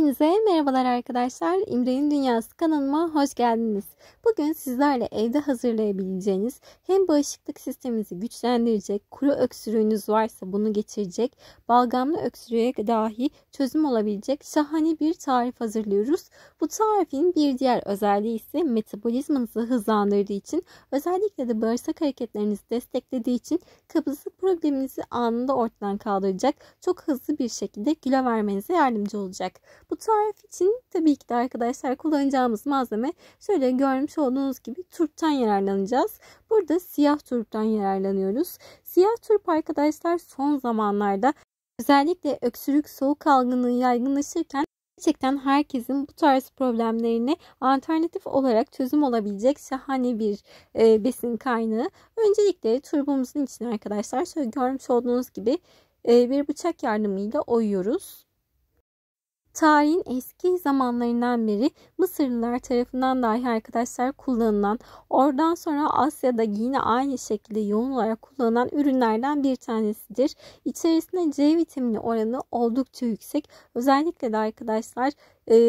Hepinize merhabalar arkadaşlar. İmre'nin Dünyası kanalıma hoş geldiniz. Bugün sizlerle evde hazırlayabileceğiniz hem bağışıklık sisteminizi güçlendirecek, kuru öksürüğünüz varsa bunu geçirecek, balgamlı öksürüğe dahi çözüm olabilecek şahane bir tarif hazırlıyoruz. Bu tarifin bir diğer özelliği ise metabolizmanızı hızlandırdığı için, özellikle de bağırsak hareketlerinizi desteklediği için kabızlık probleminizi anında ortadan kaldıracak, çok hızlı bir şekilde kilo vermenize yardımcı olacak. Bu tarif için tabii ki de arkadaşlar kullanacağımız malzeme şöyle görmüş olduğunuz gibi turptan yararlanacağız. Burada siyah turptan yararlanıyoruz. Siyah turp arkadaşlar son zamanlarda özellikle öksürük, soğuk algınlığı yaygınlaşırken gerçekten herkesin bu tarz problemlerine alternatif olarak çözüm olabilecek şahane bir besin kaynağı. Öncelikle turbumuzun içine arkadaşlar şöyle görmüş olduğunuz gibi bir bıçak yardımıyla oyuyoruz. Tarihin eski zamanlarından beri Mısırlılar tarafından dahi arkadaşlar kullanılan, oradan sonra Asya'da yine aynı şekilde yoğun olarak kullanılan ürünlerden bir tanesidir. İçerisinde C vitamini oranı oldukça yüksek. Özellikle de arkadaşlar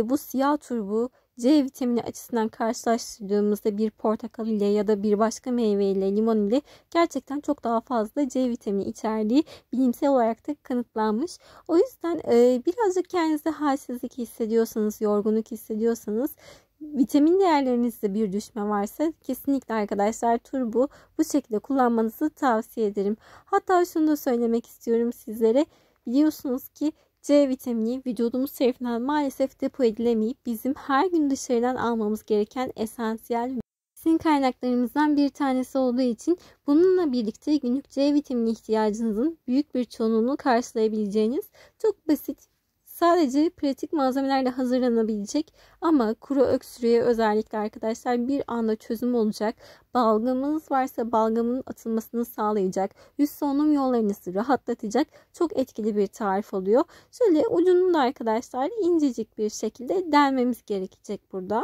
bu siyah turbu C vitamini açısından karşılaştırdığımızda bir portakal ile ya da bir başka meyve ile, limon ile gerçekten çok daha fazla C vitamini içerdiği bilimsel olarak da kanıtlanmış. O yüzden birazcık kendinizde halsizlik hissediyorsanız, yorgunluk hissediyorsanız, vitamin değerlerinizde bir düşme varsa kesinlikle arkadaşlar turbu bu şekilde kullanmanızı tavsiye ederim. Hatta şunu da söylemek istiyorum sizlere. Biliyorsunuz ki C vitamini vücudumuz tarafından maalesef depo edilemeyip bizim her gün dışarıdan almamız gereken esansiyel besin kaynaklarımızdan bir tanesi olduğu için bununla birlikte günlük C vitamini ihtiyacınızın büyük bir çoğunluğunu karşılayabileceğiniz çok basit, sadece pratik malzemelerle hazırlanabilecek ama kuru öksürüğe özellikle arkadaşlar bir anda çözüm olacak, balgamınız varsa balgamın atılmasını sağlayacak, yüz solunum yollarınızı rahatlatacak çok etkili bir tarif oluyor. Şöyle ucunu da arkadaşlar incecik bir şekilde delmemiz gerekecek burada.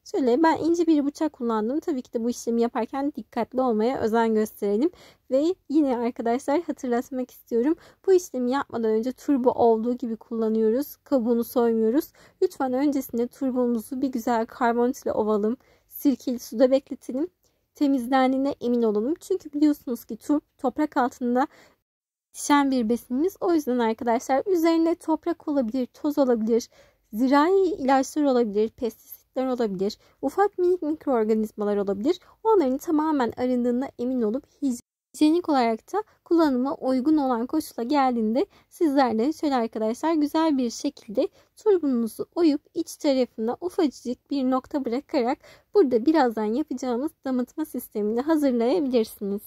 Şöyle ben ince bir bıçak kullandım. Tabii ki de bu işlemi yaparken dikkatli olmaya özen gösterelim. Ve yine arkadaşlar hatırlatmak istiyorum. Bu işlemi yapmadan önce turbu olduğu gibi kullanıyoruz. Kabuğunu soymuyoruz. Lütfen öncesinde turbumuzu bir güzel karbonat ile ovalım. Sirkeli suda bekletelim. Temizlendiğine emin olalım. Çünkü biliyorsunuz ki turp toprak altında yetişen bir besinimiz. O yüzden arkadaşlar üzerinde toprak olabilir, toz olabilir, zirai ilaçlar olabilir, pestisit olabilir, ufak minik mikroorganizmalar olabilir. Onların tamamen arındığına emin olup hijyenik olarak da kullanıma uygun olan koşula geldiğinde sizler de şöyle arkadaşlar güzel bir şekilde turbunuzu oyup iç tarafına ufacık bir nokta bırakarak burada birazdan yapacağımız damıtma sistemini hazırlayabilirsiniz.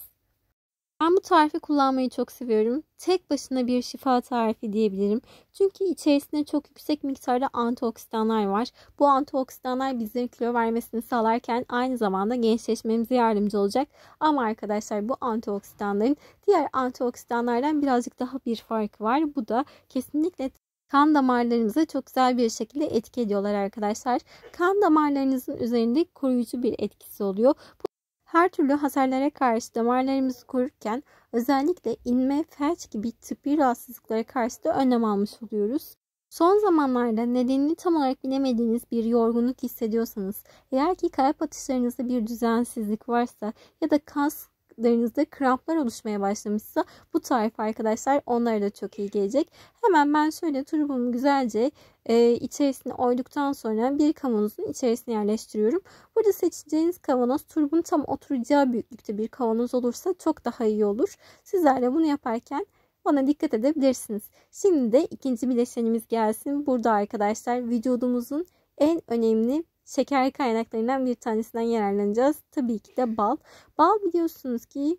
Ben bu tarifi kullanmayı çok seviyorum. Tek başına bir şifa tarifi diyebilirim. Çünkü içerisinde çok yüksek miktarda antioksidanlar var. Bu antioksidanlar bizlerin kilo vermesini sağlarken aynı zamanda gençleşmemize yardımcı olacak. Ama arkadaşlar bu antioksidanların diğer antioksidanlardan birazcık daha bir farkı var. Bu da kesinlikle kan damarlarımıza çok güzel bir şekilde etki ediyorlar arkadaşlar. Kan damarlarınızın üzerinde koruyucu bir etkisi oluyor. Her türlü hasarlara karşı damarlarımızı korurken özellikle inme, felç gibi tıbbi rahatsızlıklara karşı da önlem almış oluyoruz. Son zamanlarda nedenini tam olarak bilemediğiniz bir yorgunluk hissediyorsanız, eğer ki kalp atışlarınızda bir düzensizlik varsa ya da kaslarınızda kramplar oluşmaya başlamışsa bu tarif arkadaşlar onlara da çok iyi gelecek. Hemen ben şöyle turbumu güzelce içerisine oyduktan sonra bir kavanozun içerisine yerleştiriyorum. Burada seçeceğiniz kavanoz turbun tam oturacağı büyüklükte bir kavanoz olursa çok daha iyi olur. Sizler de bunu yaparken ona dikkat edebilirsiniz. Şimdi de ikinci bileşenimiz gelsin. Burada arkadaşlar vücudumuzun en önemli şeker kaynaklarından bir tanesinden yararlanacağız. Tabii ki de bal. Bal biliyorsunuz ki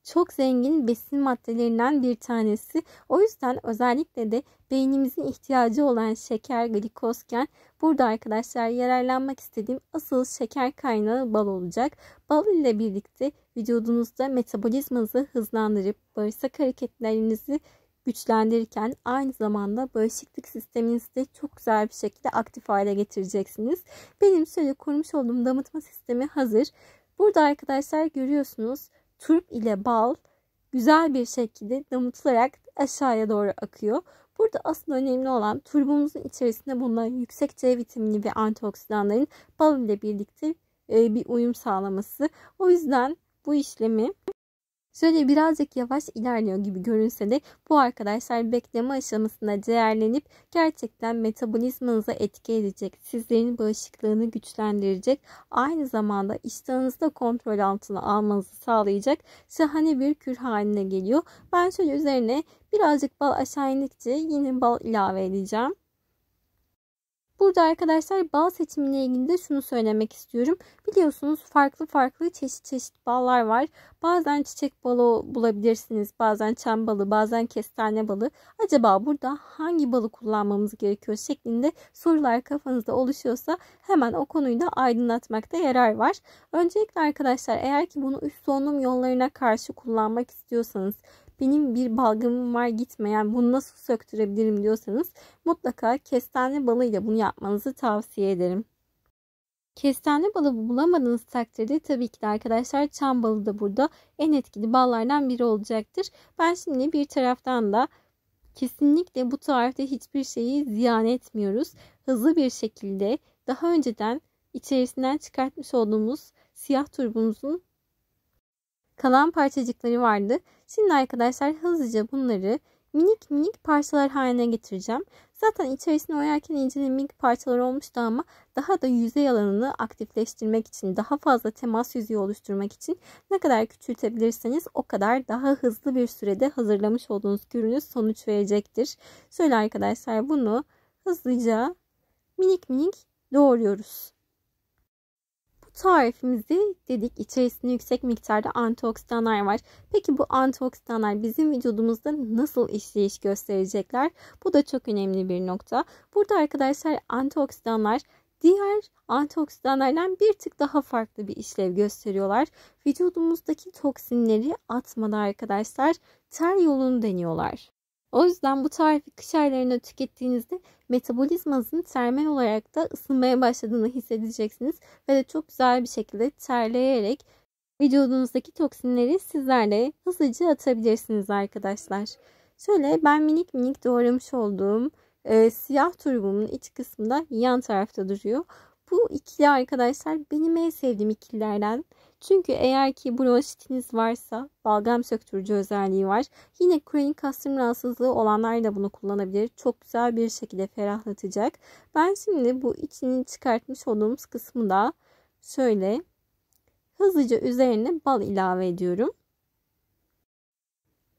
çok zengin besin maddelerinden bir tanesi. O yüzden özellikle de beynimizin ihtiyacı olan şeker, glikozken burada arkadaşlar yararlanmak istediğim asıl şeker kaynağı bal olacak. Bal ile birlikte vücudunuzda metabolizmanızı hızlandırıp bağırsak hareketlerinizi güçlendirirken aynı zamanda bağışıklık sisteminizi de çok güzel bir şekilde aktif hale getireceksiniz. Benim şöyle kurmuş olduğum damıtma sistemi hazır. Burada arkadaşlar görüyorsunuz turp ile bal güzel bir şekilde damıtılarak aşağıya doğru akıyor. Burada asıl önemli olan turbumuzun içerisinde bulunan yüksek C vitamini ve antioksidanların bal ile birlikte bir uyum sağlaması. O yüzden bu işlemi şöyle birazcık yavaş ilerliyor gibi görünse de bu arkadaşlar bekleme aşamasında değerlenip gerçekten metabolizmanıza etki edecek, sizlerin bağışıklığını güçlendirecek, aynı zamanda iştahınızı da kontrol altına almanızı sağlayacak şahane bir kür haline geliyor. Ben şöyle üzerine birazcık bal aşağı indikçe yine bal ilave edeceğim. Burada arkadaşlar bal seçimiyle ilgili de şunu söylemek istiyorum. Biliyorsunuz farklı çeşit ballar var. Bazen çiçek balı bulabilirsiniz. Bazen çam balı, bazen kestane balı. Acaba burada hangi balı kullanmamız gerekiyor şeklinde sorular kafanızda oluşuyorsa hemen o konuyu da aydınlatmakta yarar var. Öncelikle arkadaşlar eğer ki bunu üst solunum yollarına karşı kullanmak istiyorsanız, benim bir balgamım var gitmeyen, bunu nasıl söktürebilirim diyorsanız mutlaka kestane balıyla bunu yapmanızı tavsiye ederim. Kestane balı bulamadığınız takdirde tabii ki de arkadaşlar çam balı da burada en etkili ballardan biri olacaktır. Ben şimdi bir taraftan da kesinlikle bu tarifte hiçbir şeyi ziyan etmiyoruz. Hızlı bir şekilde daha önceden içerisinden çıkartmış olduğumuz siyah turbumuzun kalan parçacıkları vardı. Şimdi arkadaşlar hızlıca bunları minik parçalar haline getireceğim. Zaten içerisine oyarken inceden minik parçalar olmuştu ama daha da yüzey alanını aktifleştirmek için, daha fazla temas yüzeyi oluşturmak için ne kadar küçültebilirseniz o kadar daha hızlı bir sürede hazırlamış olduğunuz ürünüz sonuç verecektir. Şöyle arkadaşlar bunu hızlıca minik doğruyoruz. Tarifimizi dedik, içerisinde yüksek miktarda antioksidanlar var. Peki bu antioksidanlar bizim vücudumuzda nasıl işleyiş gösterecekler? Bu da çok önemli bir nokta. Burada arkadaşlar antioksidanlar diğer antioksidanlardan bir tık daha farklı bir işlev gösteriyorlar. Vücudumuzdaki toksinleri atmada arkadaşlar ter yolunu deniyorlar. O yüzden bu tarifi kış aylarında tükettiğinizde metabolizmanızın termal olarak da ısınmaya başladığını hissedeceksiniz. Ve de çok güzel bir şekilde terleyerek vücudunuzdaki toksinleri sizler de hızlıca atabilirsiniz arkadaşlar. Şöyle ben minik doğramış olduğum siyah turbumun iç kısmında yan tarafta duruyor. Bu ikili arkadaşlar benim en sevdiğim ikililerden. Çünkü eğer ki bronşitiniz varsa balgam söktürücü özelliği var. Yine kronik astım rahatsızlığı olanlar da bunu kullanabilir. Çok güzel bir şekilde ferahlatacak. Ben şimdi bu içini çıkartmış olduğumuz kısmı da şöyle hızlıca üzerine bal ilave ediyorum.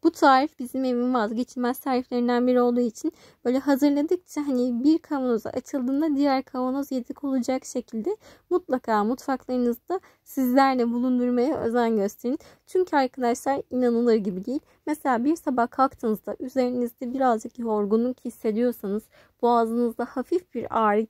Bu tarif bizim evin vazgeçilmez tariflerinden biri olduğu için böyle hazırladıkça hani bir kavanoza açıldığında diğer kavanoz yedek olacak şekilde mutlaka mutfaklarınızda sizlerle bulundurmaya özen gösterin. Çünkü arkadaşlar inanılır gibi değil. Mesela bir sabah kalktığınızda üzerinizde birazcık yorgunluk hissediyorsanız, boğazınızda hafif bir ağrı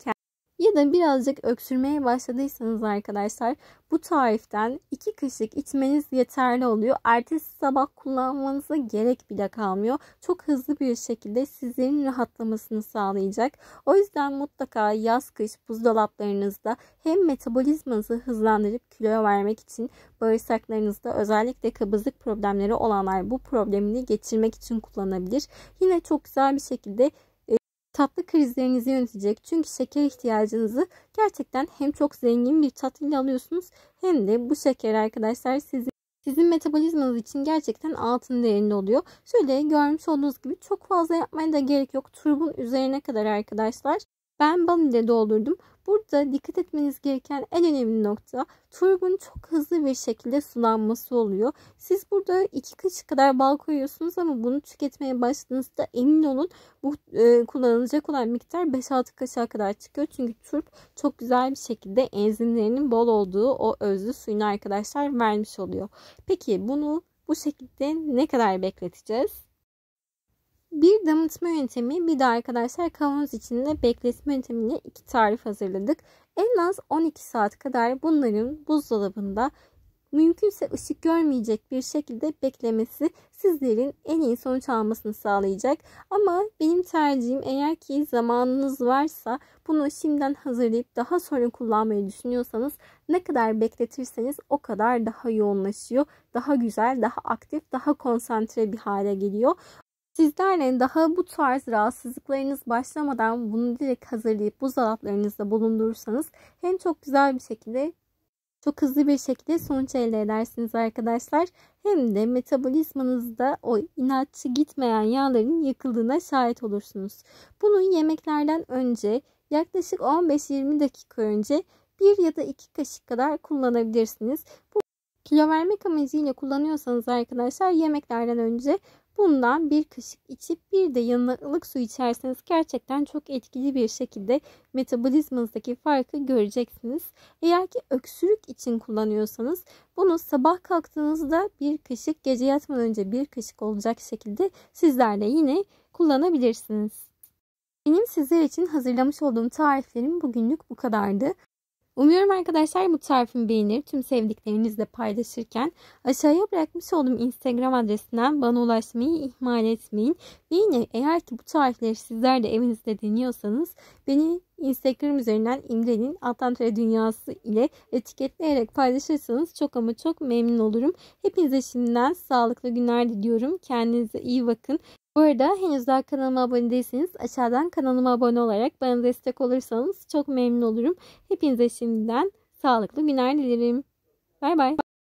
ya da birazcık öksürmeye başladıysanız arkadaşlar bu tariften 2 kaşık içmeniz yeterli oluyor. Ertesi sabah kullanmanıza gerek bile kalmıyor. Çok hızlı bir şekilde sizlerin rahatlamasını sağlayacak. O yüzden mutlaka yaz kış buzdolaplarınızda hem metabolizmanızı hızlandırıp kilo vermek için, bağırsaklarınızda özellikle kabızlık problemleri olanlar bu problemini geçirmek için kullanabilir. Yine çok güzel bir şekilde tatlı krizlerinizi yönetecek. Çünkü şeker ihtiyacınızı gerçekten hem çok zengin bir tatlıyla alıyorsunuz hem de bu şeker arkadaşlar sizin metabolizmanız için gerçekten altın değerinde oluyor. Şöyle görmüş olduğunuz gibi çok fazla yapmaya da gerek yok. Turbun üzerine kadar arkadaşlar ben bal ile doldurdum. Burada dikkat etmeniz gereken en önemli nokta turbun çok hızlı bir şekilde sulanması oluyor. Siz burada 2 kaşık kadar bal koyuyorsunuz ama bunu tüketmeye başladığınızda emin olun bu kullanılacak olan miktar 5-6 kaşığa kadar çıkıyor. Çünkü turp çok güzel bir şekilde enzimlerinin bol olduğu o özlü suyunu arkadaşlar vermiş oluyor. Peki bunu bu şekilde ne kadar bekleteceğiz? Bir damıtma yöntemi, bir de arkadaşlar kavanoz içinde bekletme yöntemiyle 2 tarif hazırladık. En az 12 saat kadar bunların buzdolabında mümkünse ışık görmeyecek bir şekilde beklemesi sizlerin en iyi sonuç almasını sağlayacak. Ama benim tercihim eğer ki zamanınız varsa bunu şimdiden hazırlayıp daha sonra kullanmayı düşünüyorsanız ne kadar bekletirseniz o kadar daha yoğunlaşıyor. Daha güzel, daha aktif, daha konsantre bir hale geliyor. Sizler daha bu tarz rahatsızlıklarınız başlamadan bunu direkt hazırlayıp buzdolaplarınızda bulundurursanız hem çok güzel bir şekilde, çok hızlı bir şekilde sonuç elde edersiniz arkadaşlar. Hem de metabolizmanızda o inatçı gitmeyen yağların yakıldığına şahit olursunuz. Bunu yemeklerden önce yaklaşık 15-20 dakika önce 1 ya da 2 kaşık kadar kullanabilirsiniz. Bu kilo vermek amacıyla kullanıyorsanız arkadaşlar yemeklerden önce bundan 1 kaşık içip bir de yanına ılık su içerseniz gerçekten çok etkili bir şekilde metabolizmanızdaki farkı göreceksiniz. Eğer ki öksürük için kullanıyorsanız bunu sabah kalktığınızda 1 kaşık, gece yatmadan önce 1 kaşık olacak şekilde sizler de yine kullanabilirsiniz. Benim sizler için hazırlamış olduğum tariflerim bugünlük bu kadardı. Umuyorum arkadaşlar bu tarifimi beğenir, tüm sevdiklerinizle paylaşırken aşağıya bırakmış olduğum Instagram adresinden bana ulaşmayı ihmal etmeyin. Ve yine eğer ki bu tarifleri sizler de evinizde deniyorsanız beni Instagram üzerinden İmre'nin Dünyası ile etiketleyerek paylaşırsanız çok ama çok memnun olurum. Hepinize şimdiden sağlıklı günler diliyorum. Kendinize iyi bakın. Bu arada henüz daha kanalıma abone değilseniz aşağıdan kanalıma abone olarak bana destek olursanız çok memnun olurum. Hepinize şimdiden sağlıklı günler dilerim. Bay bay.